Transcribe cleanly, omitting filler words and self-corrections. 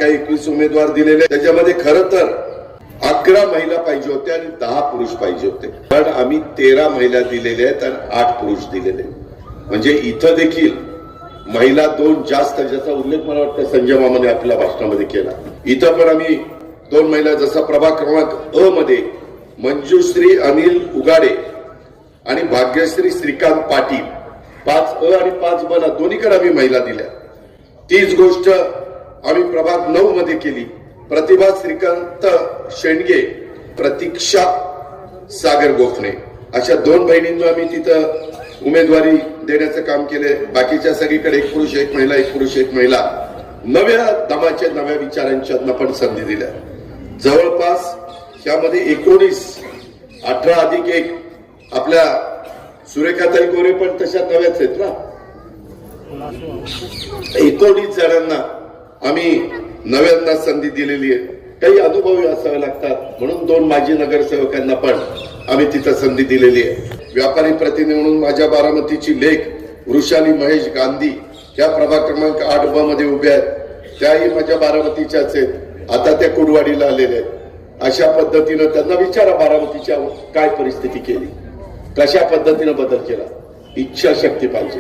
काही 21 उमेदवार दिलेले, त्याच्यामध्ये खरं तर 11 महिला पाहिजे होत्या आणि 10 पुरुष पाहिजे होते, पण आम्ही 13 महिला दिलेल्या आहेत आणि 8 पुरुष दिलेले. म्हणजे इथं देखील महिला 2 जास्त, ज्याचा उल्लेख मला वाटतं संजय मामाने आपल्या भाषणामध्ये केला. इथं पण आम्ही 2 महिला, जसा प्रभाग क्रमांक अ मध्ये मंजुश्री अनिल उगाडे आणि भाग्यश्री श्रीकांत पाटील 5 अ आणि 5 ब ला दोन्हीकडे आम्ही महिला दिल्या. तीच गोष्ट आम्ही प्रभाग 9 मध्ये केली. प्रतिभा श्रीकांत शेंडगे, प्रतीक्षा सागर गोखणे अशा 2 बहिणींना आम्ही तिथं उमेदवारी देण्याचं काम केले. बाकीच्या सगळीकडे 1 पुरुष 1 महिला, 1 पुरुष 1 महिला, नव्या दमाच्या नव्या विचारांच्या पण संधी दिल्या. जवळपास यामध्ये 19, 18 अधिक 1 आपल्या सुरेखाताई गोरे पण तशा नव्याच आहेत ना. 19 जणांना आम्ही नव्यांना संधी दिलेली आहे. काही अनुभवी असावे लागतात म्हणून 2 माजी नगरसेवकांना पण आम्ही तिथं संधी दिलेली आहे. व्यापारी प्रतिनिधी म्हणून माझ्या बारामतीची लेख वृषाली महेश गांधी या प्रभाग क्रमांक 8 ब मध्ये उभ्या आहेत. त्याही माझ्या बारामतीच्याच आहेत. आता त्या कुडवाडीला आलेल्या आहेत. अशा पद्धतीनं त्यांना विचारा बारामतीच्या काय परिस्थिती केली, कशा पद्धतीनं बदल केला. इच्छाशक्ती पाहिजे.